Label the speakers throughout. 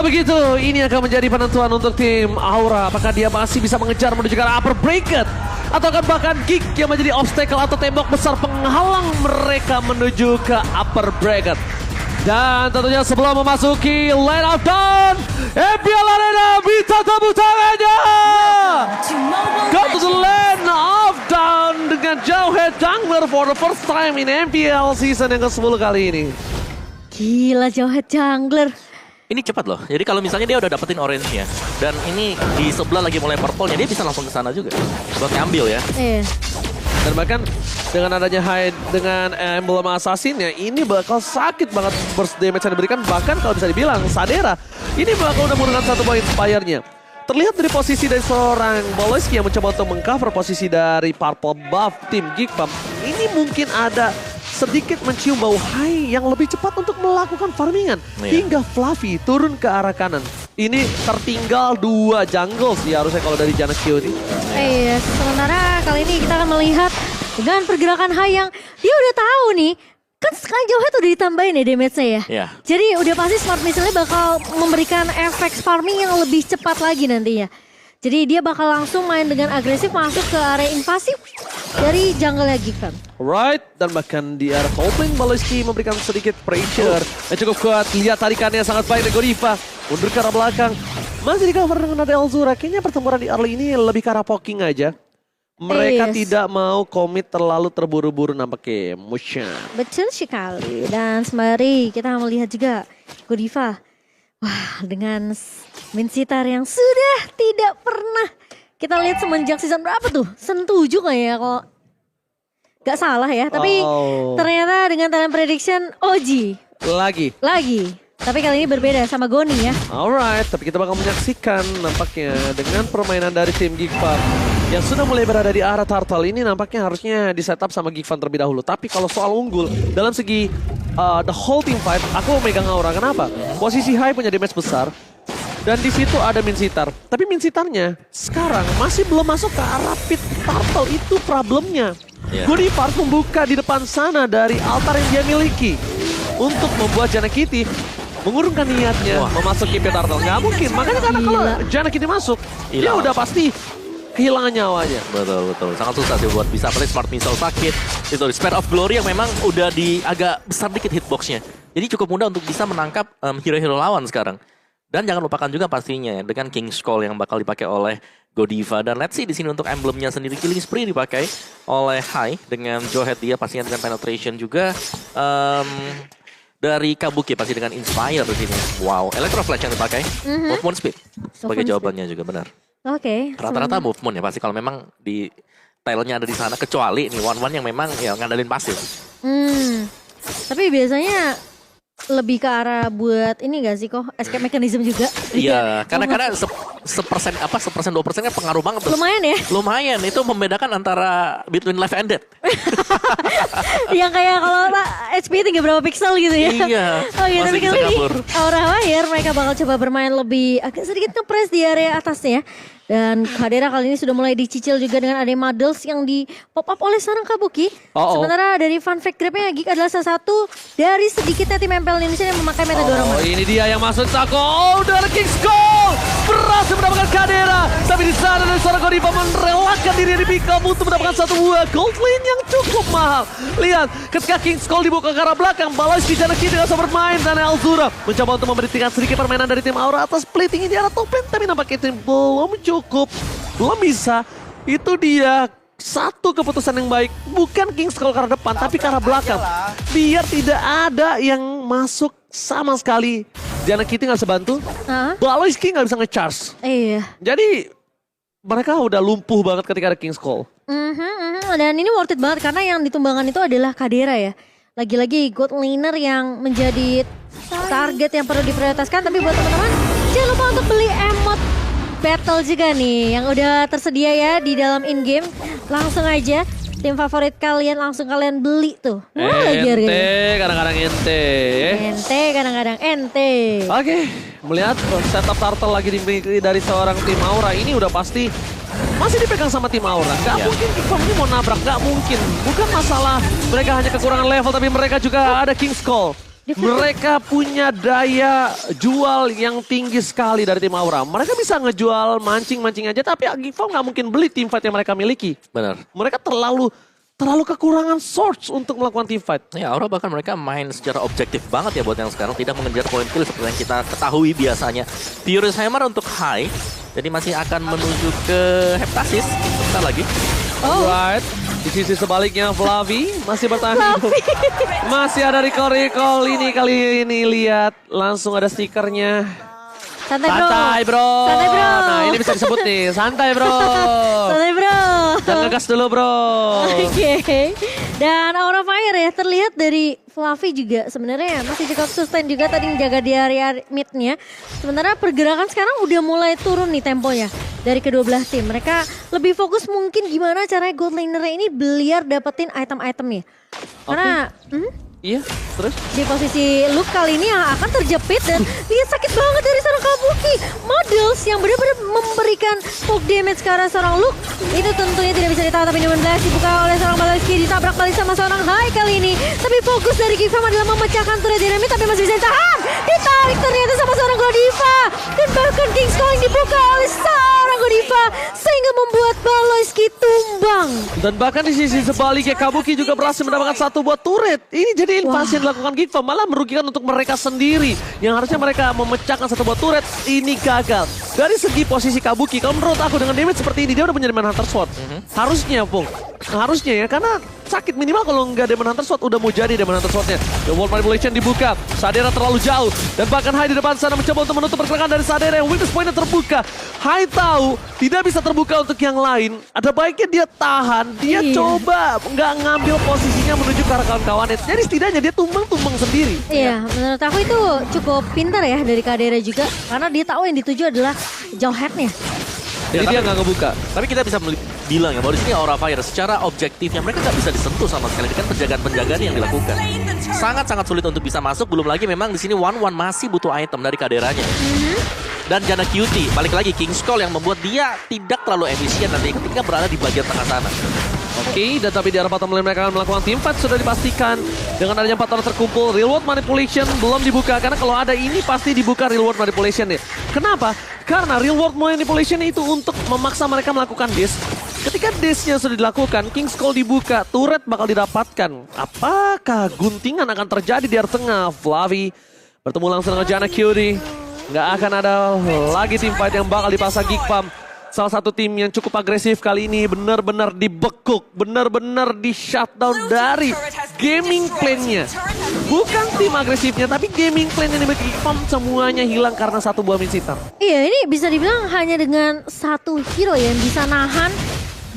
Speaker 1: Begitu, ini akan menjadi penentuan untuk tim Aura. Apakah dia masih bisa mengejar menuju ke arah upper bracket? Atau akan bahkan Geek yang menjadi obstacle atau tembok besar penghalang mereka menuju ke upper bracket. Dan tentunya sebelum memasuki Land of Dawn, MPL Arena bisa tepuk tangannya. Go to the Land of Dawn dengan Jauhead Jungler for the first time in MPL season yang ke-10 kali ini.
Speaker 2: Gila Jauhead Jungler.
Speaker 3: Ini cepat loh, jadi kalau misalnya dia udah dapetin orange-nya dan ini di sebelah lagi mulai purple-nya, dia bisa langsung ke sana juga buat ngambil ya.
Speaker 2: Iya.
Speaker 1: Dan bahkan dengan adanya hide dengan emblem assassin-nya, ini bakal sakit banget burst damage yang diberikan. Bahkan kalau bisa dibilang Sadera ini bakal udah menggunakan satu poin inspire-nya. Terlihat dari posisi dari seorang Boloski yang mencoba untuk mengcover posisi dari purple buff tim Geek Pump. Ini mungkin ada sedikit mencium bau high yang lebih cepat untuk melakukan farmingan. Hingga Fluffy turun ke arah kanan. Ini tertinggal 2 jungle sih harusnya kalau dari Janakio ini.
Speaker 2: Iya, sementara kali ini kita akan melihat dengan pergerakan high yang dia udah tahu nih. Kan sekarang Jauhead udah ditambahin ya damage-nya ya.
Speaker 3: Iya.
Speaker 2: Jadi udah pasti Smart Missile-nya bakal memberikan efek farming yang lebih cepat lagi nantinya. Jadi dia bakal langsung main dengan agresif masuk ke area invasif dari jungle-nya Geek Pump.
Speaker 1: Right, dan bahkan di area top lane Boloski memberikan sedikit pressure yang cukup kuat. Lihat tarikannya sangat baik dari Godiva. Mundur ke arah belakang. Masih di cover dengan ada Elzura. Kayaknya pertempuran di early ini lebih ke arah poking aja. Mereka tidak mau komit terlalu terburu-buru nampaknya. Musha.
Speaker 2: Betul sekali. Dan sembari kita melihat juga Godiva. Wah, dengan Minsitar yang sudah tidak pernah kita lihat semenjak season berapa tuh? Season 7 kayaknya kalau gak salah ya. Tapi ternyata dengan talent prediction OG.
Speaker 1: Lagi.
Speaker 2: Tapi kali ini berbeda sama Goni ya.
Speaker 1: Alright, tapi kita bakal menyaksikan nampaknya dengan permainan dari tim Geek Pump yang sudah mulai berada di arah turtle ini. Nampaknya harusnya di setup sama Geek Pump terlebih dahulu. Tapi kalau soal unggul dalam segi the whole team fight, aku megang Aura. Kenapa? Posisi high punya damage besar. Dan di situ ada Minsitar. Tapi Minsitarnya sekarang masih belum masuk ke arah pit turtle. Itu problemnya. Godiva harus membuka di depan sana dari altar yang dia miliki. Untuk membuat Janakity mengurungkan niatnya memasuki pit turtle. Nggak mungkin. Makanya karena kalau Janakity masuk, dia udah pasti kehilangan nyawanya.
Speaker 3: Betul. Sangat susah sih buat bisa play Smart Missile sakit. Itu Spare of Glory yang memang udah di agak besar dikit hitboxnya. Jadi cukup mudah untuk bisa menangkap hero-hero lawan sekarang. Dan jangan lupakan juga pastinya ya, dengan King's Call yang bakal dipakai oleh Godiva. Dan let's see di sini untuk emblemnya sendiri Killing Spree dipakai oleh Hai dengan Jauhead, dia pastinya dengan penetration juga. Dari Kabuki pasti dengan Inspire di sini. Wow, Electro Flash yang dipakai. Movement Speed sebagai jawabannya juga benar.
Speaker 2: Oke.
Speaker 3: Rata-rata movement ya pasti kalau memang di talentnya ada di sana, kecuali nih one-one yang memang ya ngandalin pasif.
Speaker 2: Tapi biasanya lebih ke arah buat ini gak sih kok escape mechanism juga?
Speaker 3: Iya, karena sepersen 2% kan pengaruh banget tuh.
Speaker 2: Lumayan ya?
Speaker 3: Lumayan, itu membedakan antara between life and death.
Speaker 2: Yang kayak kalau HP tinggal berapa pixel gitu ya?
Speaker 3: Iya.
Speaker 2: Oh iya, tapi kali ini
Speaker 3: kabur.
Speaker 2: Aura Fire mereka bakal coba bermain lebih agak sedikit ngepres di area atasnya. Dan Kadera kali ini sudah mulai dicicil juga dengan ada Muddles yang di pop up oleh seorang Kabuki. Sementara dari fun fact grabnya Geek adalah salah satu dari sedikitnya tim MPL Indonesia yang memakai meta dorongan.
Speaker 1: Ini dia yang masuk Sako. Dari King's Call berhasil mendapatkan Kadera. Tapi di sana dari seorang Godiva merelakan diri di pick up untuk mendapatkan satu buah gold lane yang cukup mahal. Lihat, ketika King's Call dibuka ke arah belakang, Baloski Janakity tidak bisa bermain dan Elzura mencoba untuk memberi sedikit permainan dari tim Aura atas splitting di arah top lane. Tapi nampaknya tim belum cukup, belum bisa. Itu dia satu keputusan yang baik, bukan King's Call ke arah depan tapi ke arah belakang, biar tidak ada yang masuk sama sekali. Janakity nggak bisa bantu, Baloski nggak bisa nge-charge.
Speaker 2: Iya.
Speaker 1: Jadi mereka udah lumpuh banget ketika ada King's Call.
Speaker 2: Dan ini worth it banget karena yang ditumbangkan itu adalah Kadera ya. Lagi-lagi gold laner yang menjadi target yang perlu diprioritaskan. Tapi buat teman-teman jangan lupa untuk beli emote battle juga nih yang udah tersedia ya di dalam in-game. Langsung aja tim favorit kalian langsung kalian beli tuh. Lagi harganya.
Speaker 1: Kadang-kadang ente.
Speaker 2: Kadang-kadang ente.
Speaker 1: Oke, melihat setup turtle lagi dimiliki dari seorang tim Aura ini udah pasti masih dipegang sama tim Aura. Gak mungkin Geek Pump ini mau nabrak, gak mungkin. Bukan masalah mereka hanya kekurangan level, tapi mereka juga ada King's Call. Mereka punya daya jual yang tinggi sekali dari tim Aura. Mereka bisa ngejual mancing-mancing aja, tapi Gigfam nggak mungkin beli teamfight yang mereka miliki.
Speaker 3: Benar.
Speaker 1: Mereka terlalu kekurangan source untuk melakukan teamfight.
Speaker 3: Ya, Aura bahkan mereka main secara objektif banget ya buat yang sekarang. Tidak mengejar poin kill seperti yang kita ketahui biasanya. Furious Hammer untuk high. Jadi masih akan menuju ke Heptasis. Sebentar lagi.
Speaker 1: Alright. Di sisi sebaliknya Flavi masih bertahan hidup. Masih ada recall ini kali ini lihat langsung ada stikernya.
Speaker 2: Santai bro.
Speaker 1: Santai bro.
Speaker 2: Santai bro.
Speaker 1: Nah ini bisa disebut nih, santai bro.
Speaker 2: Santai bro.
Speaker 1: Jangan ngegas dulu bro.
Speaker 2: Oke. Dan Aura Fire ya terlihat dari Fluffy juga sebenarnya masih cukup sustain juga tadi menjaga di area mid-nya. Sementara pergerakan sekarang udah mulai turun nih temponya dari kedua belah tim. Mereka lebih fokus mungkin gimana caranya gold laner ini biar dapetin item-itemnya. Karena
Speaker 1: Iya, terus?
Speaker 2: di posisi Luke kali ini yang akan terjepit dan lihat sakit banget dari seorang Kabuki. Models yang benar-benar memberikan poke damage ke arah seorang Luke. Itu tentunya tidak bisa ditahan, tapi Newman Blast dibuka oleh seorang Baloski, ditabrak balik sama seorang Hai kali ini. Tapi fokus dari Gigfam adalah memecahkan turret dynamite, tapi masih bisa ditahan. Ditarik ternyata sama seorang Godiva. Dan bahkan King's Calling dibuka oleh seorang Godiva sehingga membuat Baloski tumbang.
Speaker 1: Dan bahkan di sisi sebaliknya Kabuki juga berhasil mendapatkan satu buah turret. Ini jadi invasi yang dilakukan Gigfam malah merugikan untuk mereka sendiri. Yang harusnya mereka memecahkan satu buah turret, ini gagal. Dari segi posisi Kabuki, kalau menurut aku dengan damage seperti ini dia udah punya Demon Hunter Sword. Harusnya Pung, harusnya ya karena sakit minimal kalau nggak Demon Hunter Sword udah mau jadi Demon Hunter Swordnya. The World Manipulation dibuka, Sadera terlalu jauh dan bahkan Hai di depan sana mencoba untuk menutup pergerakan dari Sadera yang weakness point-nya terbuka. Hai tahu tidak bisa terbuka untuk yang lain. Ada baiknya dia tahan, dia coba nggak ngambil posisinya menuju ke arah kawan-kawannya. Jadi setidaknya dia tumbang-tumbang sendiri.
Speaker 2: Iya, menurut aku itu cukup pintar ya dari Kadera juga. Karena dia tahu yang dituju adalah jauh headnya.
Speaker 1: Jadi dia nggak ngebuka.
Speaker 3: Tapi kita bisa bilang ya bahwa di sini Aura Fire secara objektifnya mereka nggak bisa disentuh sama sekali dengan penjagaan-penjagaan yang dilakukan. Sangat-sangat sulit untuk bisa masuk. Belum lagi memang di sini 1-1 masih butuh item dari Kaderanya. Dan Jana Cutie, balik lagi King's Call yang membuat dia tidak terlalu efisien nanti ketika berada di bagian tengah sana.
Speaker 1: Oke, dan tapi di arah bottom lane mereka akan melakukan teamfight sudah dipastikan. Dengan adanya 4 orang terkumpul, real world manipulation belum dibuka. Karena kalau ada ini pasti dibuka real world manipulation deh. Kenapa? Karena real world manipulation itu untuk memaksa mereka melakukan dash. Ketika dashnya sudah dilakukan, King's Call dibuka, turret bakal didapatkan. Apakah guntingan akan terjadi di area tengah? Flavi bertemu langsung dengan Jana Cutie. Nggak akan ada lagi teamfight yang bakal dipasang Gigfam. Salah satu tim yang cukup agresif kali ini benar-benar dibekuk, benar-benar di shutdown dari gaming plan-nya. Bukan tim agresifnya, tapi gaming plan yang dimiliki Gigfam semuanya hilang karena satu buah Minsiter.
Speaker 2: Iya, ini bisa dibilang hanya dengan satu hero yang bisa nahan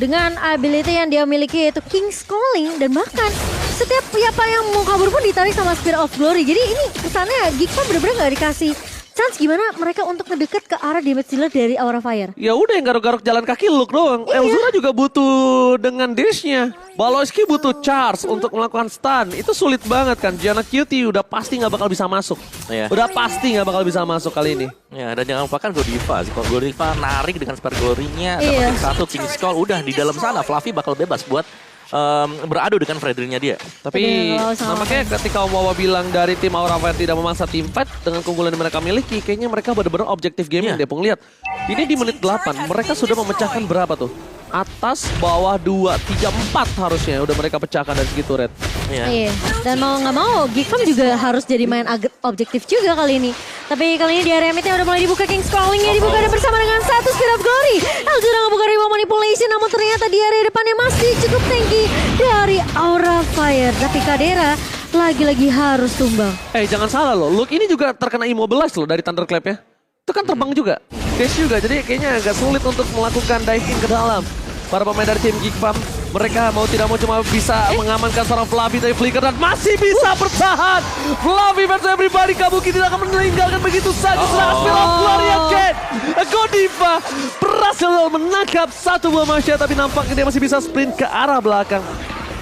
Speaker 2: dengan ability yang dia miliki yaitu King's Calling. Dan bahkan setiap siapa yang mau kabur pun ditarik sama Spear of Glory. Jadi ini kesannya Gigfam benar-benar gak dikasih chance gimana mereka untuk mendekat ke arah damage dealer dari Aura Fire.
Speaker 1: Ya udah yang garuk-garuk jalan kaki Luke doang. Elzura juga butuh dengan dashnya. Baloski butuh charge untuk melakukan stun. Itu sulit banget kan. Jana Cutie udah pasti nggak bakal bisa masuk.
Speaker 3: Iya.
Speaker 1: Udah pasti nggak bakal bisa masuk kali ini.
Speaker 3: Ya, dan jangan lupakan Godiva. Kalau Godiva narik dengan Spear Glory-nya, dapetin satu King's Call, udah di dalam sana Fluffy bakal bebas buat beradu dengan Fredrin-nya dia.
Speaker 1: Tapi nampaknya ketika Wawa bilang dari tim Aura Fire tidak memaksa tim fight dengan keunggulan yang mereka miliki, kayaknya mereka benar-benar objektif gaming deh. Pung lihat, ini di menit 8 mereka sudah memecahkan berapa tuh? Atas, bawah, 2, 3, 4 harusnya udah mereka pecahkan dari segi turret.
Speaker 2: Iya. Dan mau nggak mau Gigfam juga harus jadi main objektif juga kali ini. Tapi kali ini di area mid-nya udah mulai dibuka, King's Calling-nya dibuka dan bersama dengan satu Spear of Glory. Elzura ngebuka Real Manipulation, namun ternyata di area depannya masih cukup tinggi dari Aura Fire. Tapi Kadera lagi-lagi harus tumbang.
Speaker 1: Jangan salah loh, Luke ini juga terkena immobilize loh dari Thunderclap ya. Itu kan terbang juga, dash juga, jadi kayaknya agak sulit untuk melakukan dive in ke dalam. Para pemain dari tim Gigfam, mereka mau tidak mau cuma bisa mengamankan seorang Flavi dari Flicker dan masih bisa bertahan. Flavi versus everybody, Kabuki tidak akan meninggalkan begitu saja. Serangan Spear of Glory again. Godiva berhasil menangkap satu buah Masya, tapi nampaknya dia masih bisa sprint ke arah belakang.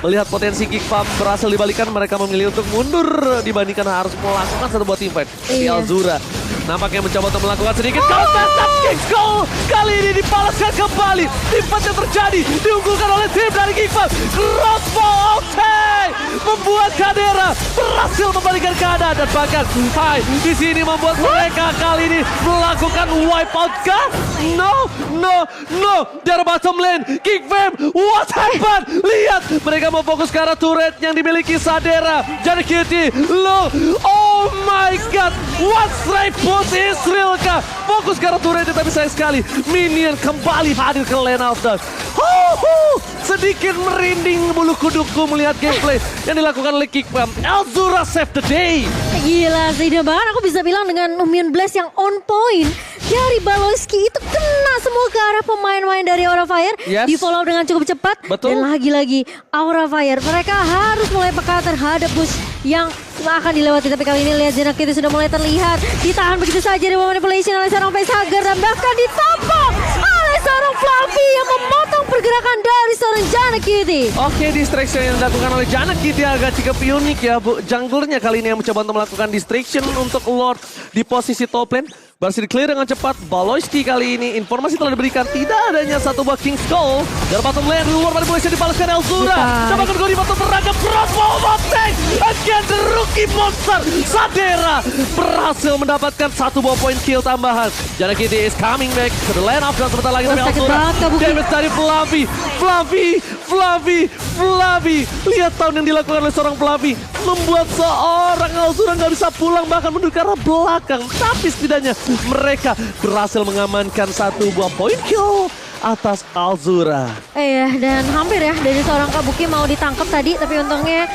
Speaker 1: Melihat potensi Gigfam berhasil dibalikan, mereka memilih untuk mundur dibandingkan harus melakukan satu buah teamfight. Tapi Elzura nampaknya mencoba untuk melakukan sedikit counter King's Call. Kali ini dibalaskan kembali. Teamfight yang terjadi diunggulkan oleh tim dari Gigfam. Crossbow out. membuat Kadera berhasil membalikan keadaan dan bahkan Hai di sini membuat mereka kali ini melakukan wipeout kah? No, dari bottom lane, Geek Fam, what happened? Lihat, mereka mau fokus ke arah turret yang dimiliki Sadera, jadi Kitty, oh my god, what straight push Israel kah? Fokus ke arah turret tapi sayang sekali, minion kembali hadir ke lane out dan sedikit merinding bulu kuduku melihat gameplay yang dilakukan oleh Geek Fam. Elzura save the day.
Speaker 2: Gila sih, dan bahkan aku bisa bilang dengan Numian Blast yang on point dari Baloyski itu kena semua ke arah pemain-pemain dari Aura Fire.
Speaker 1: Yes.
Speaker 2: Di follow dengan cukup cepat.
Speaker 1: Betul.
Speaker 2: Dan lagi-lagi Aura Fire, mereka harus mulai peka terhadap push yang akan dilewati. Tapi kali ini lihat Zenak itu sudah mulai terlihat. Ditahan begitu saja di manipulation oleh seorang facehugger dan bahkan ditampok oleh seorang Fluffy yang memotong pergerakan dari seorang Janna Kitty.
Speaker 1: Oke, distraction yang dilakukan oleh Janna Kitty agak cukup unik ya, Bu. Junglernya kali ini yang mencoba untuk melakukan distraction untuk Lord di posisi top lane. Berhasil di-clear dengan cepat. Baloyski kali ini informasi telah diberikan tidak adanya satu buah King Skull. Dari bottom lane, luar manipulation dibalaskan Elzura. Coba kedua di bottom beragam crossbow Moteng. Again the rookie monster. Sadera berhasil mendapatkan satu buah point kill tambahan. Janna Kitty is coming back to the lane of dan sebentar lagi dari
Speaker 2: sakit
Speaker 1: Elzura.
Speaker 2: banget, Kabuki.
Speaker 1: Damage dari Fluffy. Lihat tahun yang dilakukan oleh seorang Fluffy. Membuat seorang Elzura nggak bisa pulang bahkan mundur ke arah belakang. Tapi setidaknya mereka berhasil mengamankan satu buah point kill atas Elzura.
Speaker 2: Iya, dan hampir ya dari seorang Kabuki mau ditangkap tadi, tapi untungnya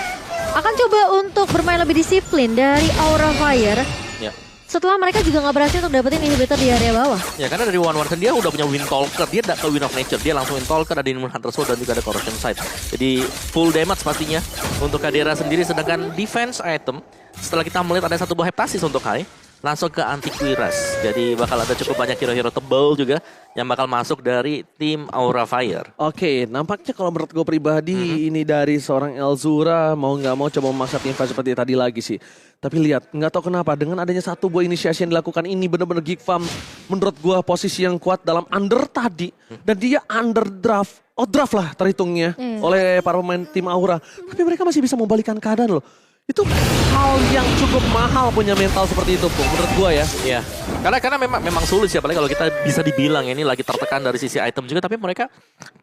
Speaker 2: akan coba untuk bermain lebih disiplin dari Aura Fire.
Speaker 3: Ya.
Speaker 2: Setelah mereka juga nggak berhasil untuk dapetin inhibitor di area bawah.
Speaker 3: Ya karena dari One dia udah punya Wind Talker, dia tidak ke Wind of Nature, dia langsung Wind Talker, ada Demon Hunter Sword dan juga ada Corruption Sight. Jadi full damage pastinya untuk Kadera sendiri, sedangkan defense item setelah kita melihat ada satu buah Heptasis untuk Hai, langsung ke Antiquiras. Jadi bakal ada cukup banyak hero-hero tebal juga yang bakal masuk dari tim Aura Fire.
Speaker 1: Oke, nampaknya kalau menurut gue pribadi ini dari seorang Elzura mau nggak mau coba memaksa tim fight seperti tadi lagi sih. Tapi lihat, nggak tahu kenapa dengan adanya satu buah inisiasi yang dilakukan ini benar-benar Geek Fam menurut gue posisi yang kuat dalam under tadi dan dia under draft. Oh draft lah terhitungnya oleh para pemain tim Aura. Tapi mereka masih bisa membalikan keadaan loh. Itu hal yang cukup mahal punya mental seperti itu, Bung, menurut gua ya.
Speaker 3: Iya. Karena memang sulit sih, apalagi kalau kita bisa dibilang ini lagi tertekan dari sisi item juga, tapi mereka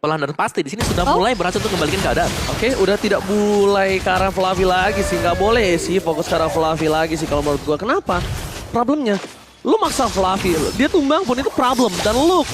Speaker 3: pelan dan pasti di sini sudah mulai berhasil untuk kembalikan keadaan.
Speaker 1: Oke, udah tidak mulai ke arah Fluffy lagi sih, nggak boleh sih fokus ke arah Fluffy lagi sih kalau menurut gua. Kenapa? Problemnya, lu maksa Fluffy, dia tumbang pun itu problem. Dan look,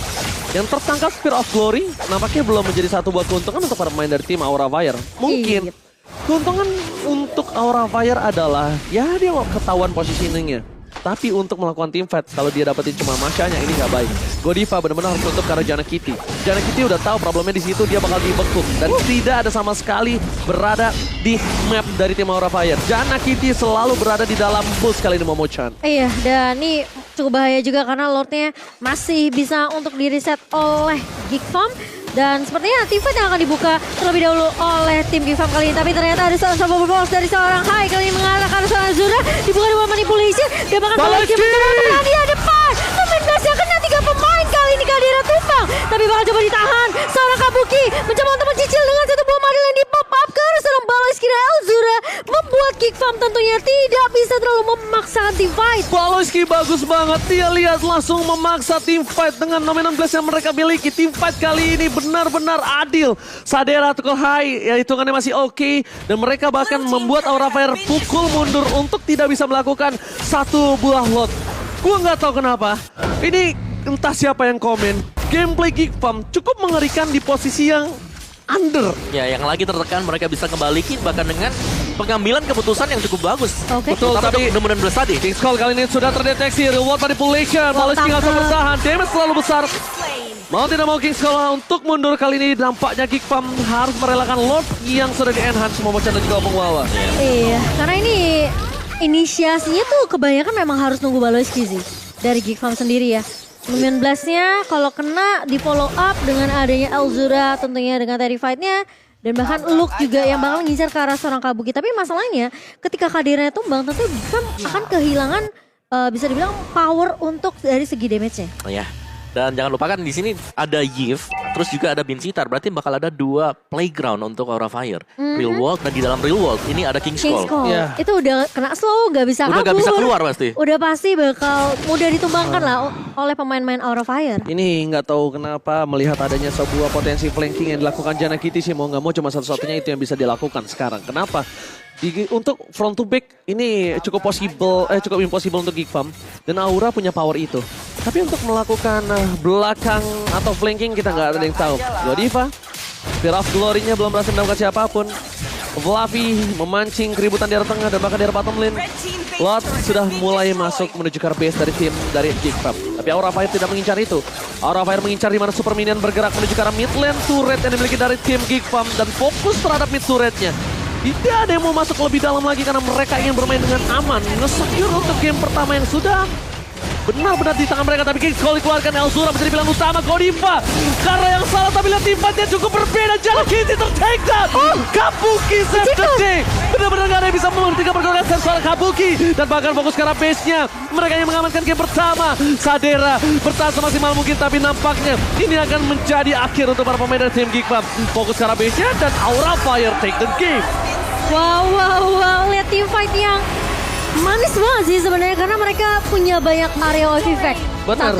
Speaker 1: yang tertangkap Spear of Glory nampaknya belum menjadi satu buah keuntungan untuk para pemain dari tim Aura Fire. Mungkin keuntungan untuk Aura Fire adalah ya dia ketahuan positioningnya. Tapi untuk melakukan team fight, kalau dia dapetin cuma Mashanya ini nggak baik. Godiva benar-benar harus tutup karena Janna Kitty. Janna Kitty udah tahu problemnya di situ, dia bakal dibekuk dan tidak ada sama sekali berada di map dari tim Aura Fire. Janna Kitty selalu berada di dalam bus kali ini Momo-chan.
Speaker 2: Iya, dan ini cukup bahaya juga karena Lordnya masih bisa untuk di-reset oleh Geek Fam. Dan sepertinya tim fight yang akan dibuka terlebih dahulu oleh tim Geek Fam kali ini. Tapi ternyata ada seorang bubble balls dari seorang Hai kali ini mengalahkan seorang Azura. Dibuka dengan manipulation. Dia bahkan Baloyski mencoba di depan. Numian Blast yang kena 3 pemain kali ini Kadera tumbang. Tapi bakal coba ditahan. Seorang Kabuki mencoba untuk mencicil dengan satu buah Maril yang di-pop up ke arah seorang Baloyski dan Azura. Membuat Geek Fam tentunya tidak bisa terlalu memaksakan tim fight.
Speaker 1: Baloyski bagus banget, dia lihat langsung memaksa tim fight dengan Numian Blast yang mereka miliki. Tim fight kali ini benar-benar adil. Sadera tukul Hai, ya hitungannya masih oke. Dan mereka bahkan membuat Aura Fire pukul mundur untuk tidak bisa melakukan satu buah lot. Gua nggak tahu kenapa. Ini entah siapa yang komen. Gameplay Geek Fam cukup mengerikan di posisi yang under.
Speaker 3: Ya, yang lagi tertekan mereka bisa kembalikan bahkan dengan pengambilan keputusan yang cukup bagus.
Speaker 2: Oke.
Speaker 1: Betul, tapi
Speaker 3: Numian Blast tadi.
Speaker 1: King Skull kali ini sudah terdeteksi. Reward manipulation. Baloyski nggak bisa bertahan. Damage terlalu besar. Mau tidak mau King Skull untuk mundur kali ini nampaknya Geek Fam harus merelakan Lord yang sudah di-enhance Momo-chan dan juga Opung Wawa.
Speaker 2: Iya, karena ini inisiasinya tuh kebanyakan memang harus nunggu Baloyski sih. Dari Geek Fam sendiri ya. Numian Blast-nya kalau kena di follow up dengan adanya Elzura tentunya dengan Terrified-nya. Dan bahkan Luke juga yang bakal ngincar ke arah seorang Kabuki. Tapi masalahnya ketika Kaderanya tumbang tentu Geek Fam akan kehilangan bisa dibilang power untuk dari segi damage-nya.
Speaker 3: Oh ya. Dan jangan lupakan di sini ada Yves, Terus juga ada Bincitar, berarti bakal ada 2 playground untuk Aura Fire. Real World dan di dalam Real World ini ada King's
Speaker 2: King's
Speaker 3: Call.
Speaker 2: Call.
Speaker 1: Iya.
Speaker 2: Itu udah kena slow, gak bisa
Speaker 3: Udah
Speaker 2: kabur.
Speaker 3: gak bisa keluar pasti.
Speaker 2: Udah pasti bakal mudah ditumbangkan lah oleh pemain-pemain Aura Fire.
Speaker 1: Ini nggak tahu kenapa melihat adanya sebuah potensi flanking yang dilakukan Jana Kitty sih mau nggak mau cuma satu-satunya itu yang bisa dilakukan sekarang. Kenapa? Untuk front to back ini cukup impossible untuk Geek Farm dan Aura punya power itu. Tapi untuk melakukan belakang atau flanking kita nggak ada yang tahu. Godiva, Spear of Glory-nya belum berhasil mendapatkan siapapun. Fluffy memancing keributan di arah tengah dan bahkan di arah bottom lane. Lot sudah mulai masuk menuju ke base dari tim dari Geek Farm. Tapi Aura Fire tidak mengincar itu. Aura Fire mengincar di mana Super Minion bergerak menuju ke arah mid lane turret yang dimiliki dari tim Geek Farm dan fokus terhadap mid turretnya. Tidak ada yang mau masuk lebih dalam lagi karena mereka ingin bermain dengan aman. Nge-secure untuk game pertama yang sudah benar-benar di tangan mereka. Tapi King's Call dikeluarkan, Elzura menjadi pilihan utama. Godiva karena yang salah tapi lihat timnya cukup berbeda. Jana Kitty ter-take down. Kabuki save the day. Benar-benar gak ada yang bisa menghentikan pergolakan suara Kabuki. Dan bahkan fokus ke arah base-nya. Mereka yang mengamankan game pertama. Sadera bertahan semaksimal mungkin tapi nampaknya ini akan menjadi akhir untuk para pemain dari tim Geek Farm. Fokus ke arah base-nya dan Aura Fire take the game.
Speaker 2: Wow. Lihat team fight yang manis banget sih sebenarnya karena mereka punya banyak area of effect.
Speaker 1: Benar.